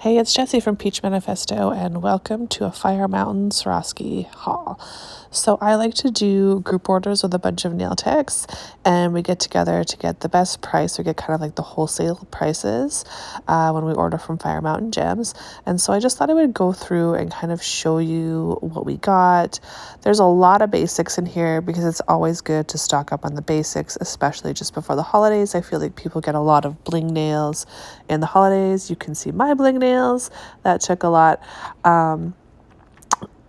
Hey, it's Jessie from Peach Manifesto, and welcome to a Firemountain Swarovski haul. So I like to do group orders with a bunch of nail techs, and we get together to get the best price. We get kind of like the wholesale prices when we order from Firemountain Gems. And so I just thought I would go through and kind of show you what we got. There's a lot of basics in here because it's always good to stock up on the basics, especially just before the holidays. I feel like people get a lot of bling nails in the holidays. You can see my bling nails. That took a lot.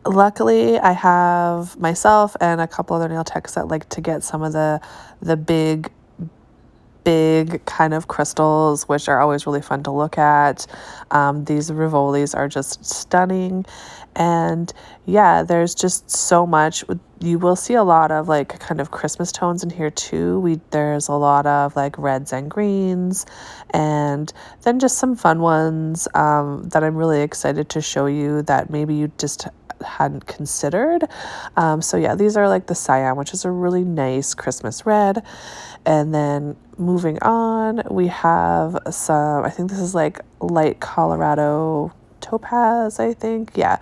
Luckily, I have myself and a couple other nail techs that like to get some of the big kind of crystals, which are always really fun to look at. These Rivolis are just stunning. And yeah, there's just so much. You will see a lot of like kind of Christmas tones in here too. There's a lot of like reds and greens, and then just some fun ones that I'm really excited to show you that maybe you just hadn't considered. So yeah, these are like the cyan, which is a really nice Christmas red. And then moving on, we have some, I think this is like light Colorado Topaz, I think. Yeah.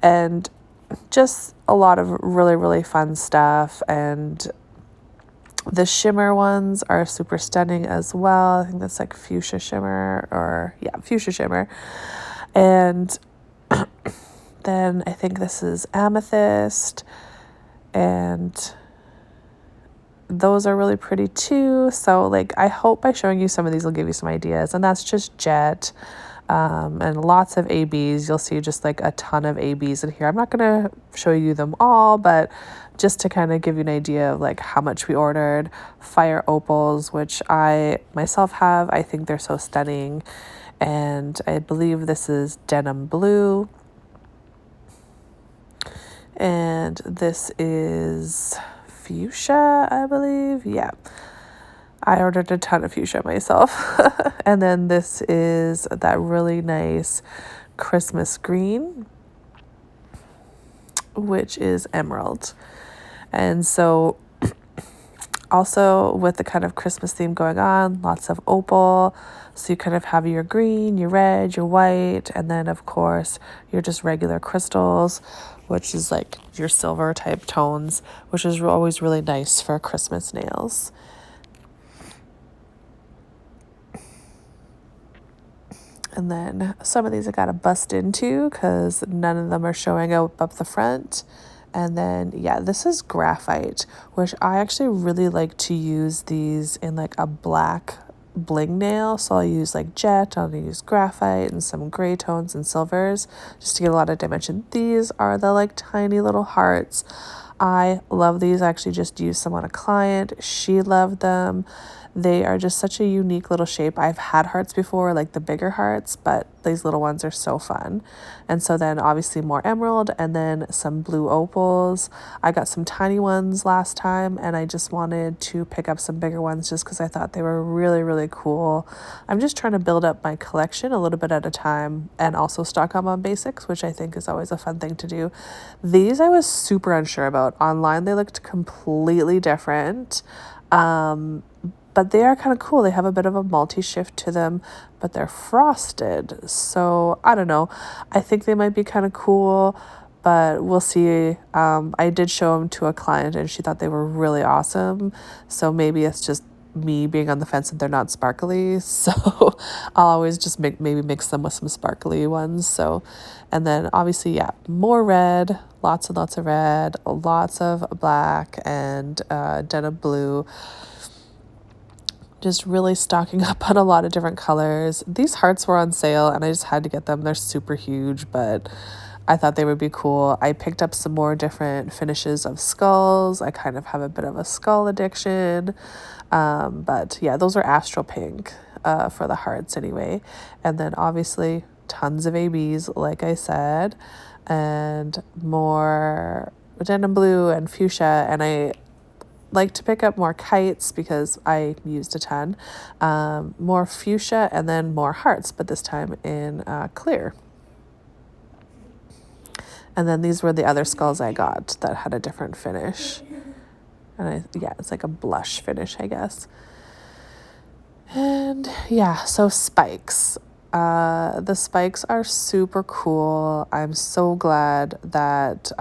And just a lot of really fun stuff. And the shimmer ones are super stunning as well. I think that's like fuchsia shimmer, or yeah, fuchsia shimmer. And then I think this is amethyst, and those are really pretty too. So like, I hope by showing you some of these will give you some ideas. And that's just jet, and lots of ABs. You'll see just like a ton of ABs in here. I'm not going to show you them all, but just to kind of give you an idea of like how much we ordered. Fire opals, which I myself have. I think they're so stunning. And I believe this is denim blue. And this is fuchsia, I believe. Yeah, I ordered a ton of fuchsia myself. And then this is that really nice Christmas green, which is emerald. And so also with the kind of Christmas theme going on, lots of opal. So you kind of have your green, your red, your white, and then of course your just regular crystals, which is like your silver type tones, which is always really nice for Christmas nails. And then some of these I gotta bust into because none of them are showing up the front. And then, yeah, this is graphite, which I actually really like to use these in like a black bling nail. So I'll use like jet, I'll use graphite and some gray tones and silvers just to get a lot of dimension. These are the like tiny little hearts. I love these. I actually just used some on a client. She loved them. They are just such a unique little shape. I've had hearts before, like the bigger hearts, but these little ones are so fun. And so then obviously more emerald, and then some blue opals. I got some tiny ones last time, and I just wanted to pick up some bigger ones just because I thought they were really cool. I'm just trying to build up my collection a little bit at a time, and also stock up on basics, which I think is always a fun thing to do. These I was super unsure about. Online they looked completely different. But they are kind of cool. They have a bit of a multi-shift to them, but they're frosted. So I don't know. I think they might be kind of cool, but we'll see. I did show them to a client and she thought they were really awesome. So maybe it's just me being on the fence that they're not sparkly. So I'll always just maybe mix them with some sparkly ones. So, and then obviously, yeah, more red, lots and lots of red, lots of black, and denim blue. Just really stocking up on a lot of different colors. These hearts were on sale and I just had to get them. They're super huge, but I thought they would be cool. I picked up some more different finishes of skulls. I kind of have a bit of a skull addiction. But yeah, those are astral pink for the hearts anyway. And then obviously tons of ABs, like I said, and more denim blue and fuchsia. And I like to pick up more kites because I used a ton, more fuchsia, and then more hearts, but this time in clear. And then these were the other skulls I got that had a different finish. And yeah, it's like a blush finish, I guess. And yeah, so spikes. The spikes are super cool. I'm so glad that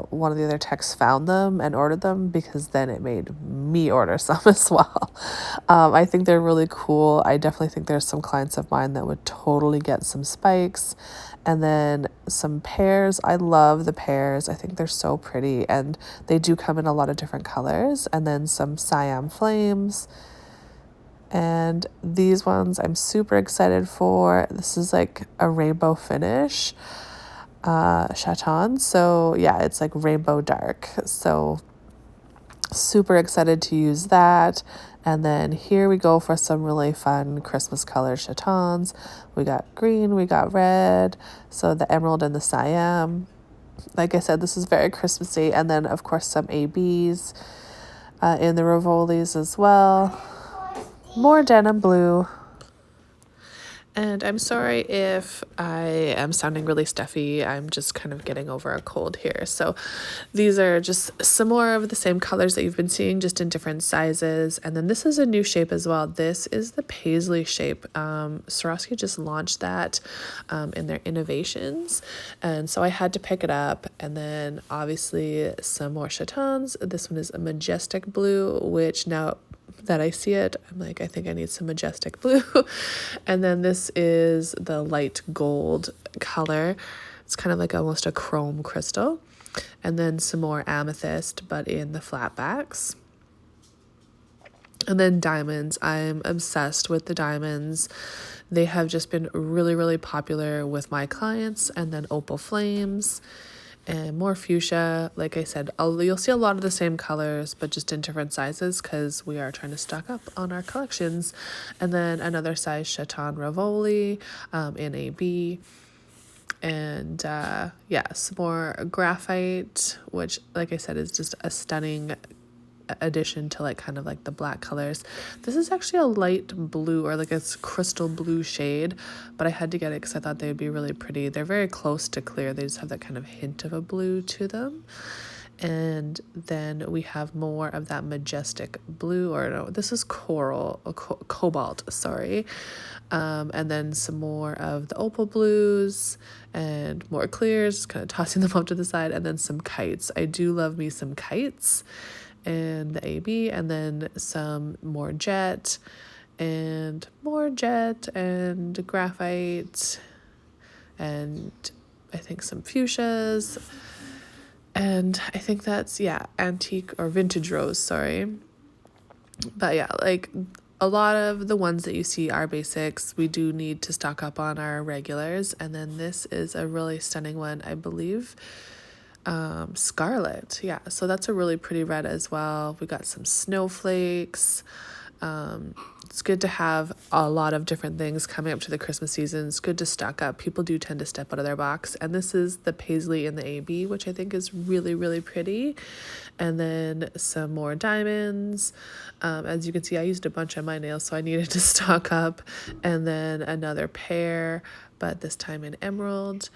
one of the other techs found them and ordered them, because then it made me order some as well. I think they're really cool. I definitely think there's some clients of mine that would totally get some spikes. And then some pears. I love the pears. I think they're so pretty, and they do come in a lot of different colors. And then some Siam flames. And these ones I'm super excited for. This is like a rainbow finish chaton. So yeah, it's like rainbow dark. So super excited to use that. And then here we go for some really fun Christmas color chatons. We got green, we got red. So the emerald and the Siam. Like I said, this is very Christmassy. And then of course some ABs in the Rivolis as well. More denim blue. And I'm sorry if I am sounding really stuffy. I'm just kind of getting over a cold here. So these are just some more of the same colors that you've been seeing, just in different sizes. And then this is a new shape as well. This is the Paisley Shape. Swarovski just launched that in their innovations. And so I had to pick it up. And then obviously some more chatons. This one is a majestic blue, which now that I see it, I'm like, I think I need some majestic blue. And then this is the light gold color. It's kind of like almost a chrome crystal. And then some more amethyst, but in the flat backs. And then diamonds. I'm obsessed with the diamonds. They have just been really, really popular with my clients. And then opal flames. And more fuchsia. Like I said, you'll see a lot of the same colors, but just in different sizes, because we are trying to stock up on our collections. And then another size chaton Rivoli in AB. And yeah, some more graphite, which, like I said, is just a stunning addition to like kind of like the black colors. This is actually a light blue, or like a crystal blue shade, but I had to get it because I thought they would be really pretty. They're very close to clear. They just have that kind of hint of a blue to them. And then we have more of that majestic blue, or no, this is coral, cobalt, sorry. And then some more of the opal blues and more clears, just kind of tossing them off to the side. And then some kites. I do love me some kites. And the AB, and then some more jet, and more jet, and graphite, and I think some fuchsias, and I think that's, yeah, antique or vintage rose, sorry. But yeah, like a lot of the ones that you see are basics. We do need to stock up on our regulars. And then this is a really stunning one, I believe. Scarlet, yeah, so that's a really pretty red as well. We got some snowflakes. It's good to have a lot of different things coming up to the Christmas season. It's good to stock up. People do tend to step out of their box. And this is the Paisley in the AB, which I think is really, really pretty. And then some more diamonds. As you can see, I used a bunch on my nails, so I needed to stock up. And then another pair, but this time in emerald.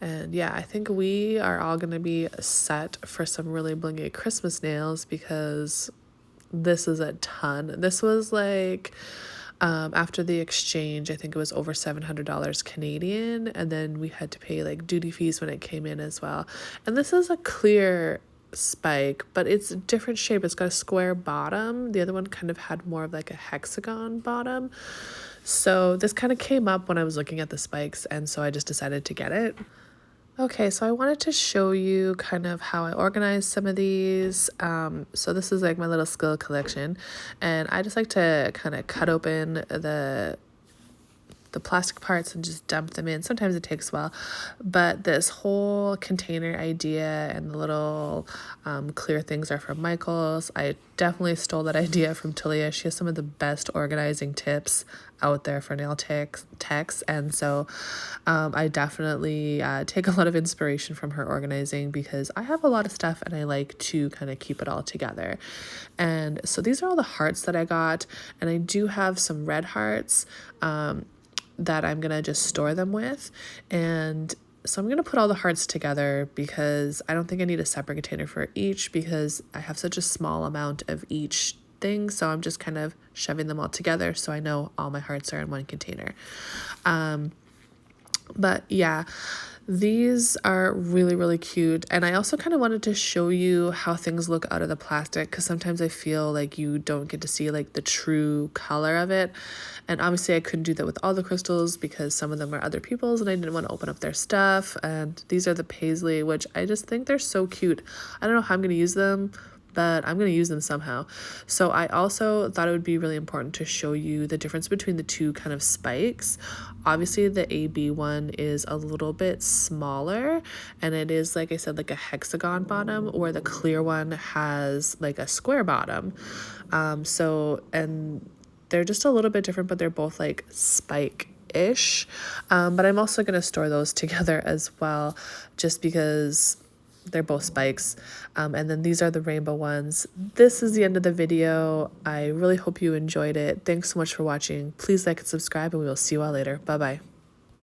And yeah, I think we are all going to be set for some really blingy Christmas nails, because this is a ton. This was like, after the exchange, I think it was over $700 Canadian. And then we had to pay like duty fees when it came in as well. And this is a clear spike, but it's a different shape. It's got a square bottom. The other one kind of had more of like a hexagon bottom. So this kind of came up when I was looking at the spikes, and so I just decided to get it. Okay, so I wanted to show you kind of how I organize some of these. So this is like my little skill collection, and I just like to kind of cut open the plastic parts and just dump them in. Sometimes it takes a while, but this whole container idea and the little clear things are from Michael's. I definitely stole that idea from Talia. She has some of the best organizing tips out there for nail techs, and so I definitely take a lot of inspiration from her organizing, because I have a lot of stuff and I like to kind of keep it all together. And so these are all the hearts that I got, and I do have some red hearts that I'm gonna just store them with. And so I'm gonna put all the hearts together, because I don't think I need a separate container for each, because I have such a small amount of each thing. So I'm just kind of shoving them all together so I know all my hearts are in one container. But yeah, these are really, really cute. And I also kind of wanted to show you how things look out of the plastic, because sometimes I feel like you don't get to see like the true color of it. And obviously I couldn't do that with all the crystals because some of them are other people's and I didn't want to open up their stuff. And these are the Paisley, which I just think they're so cute. I don't know how I'm going to use them, but I'm going to use them somehow. So I also thought it would be really important to show you the difference between the two kind of spikes. Obviously the AB one is a little bit smaller and it is, like I said, like a hexagon bottom, where the clear one has like a square bottom. And they're just a little bit different, but they're both like spike-ish. But I'm also going to store those together as well, just because they're both spikes. And then these are the rainbow ones. This is the end of the video. I really hope you enjoyed it. Thanks so much for watching. Please like and subscribe, and we will see you all later. Bye bye.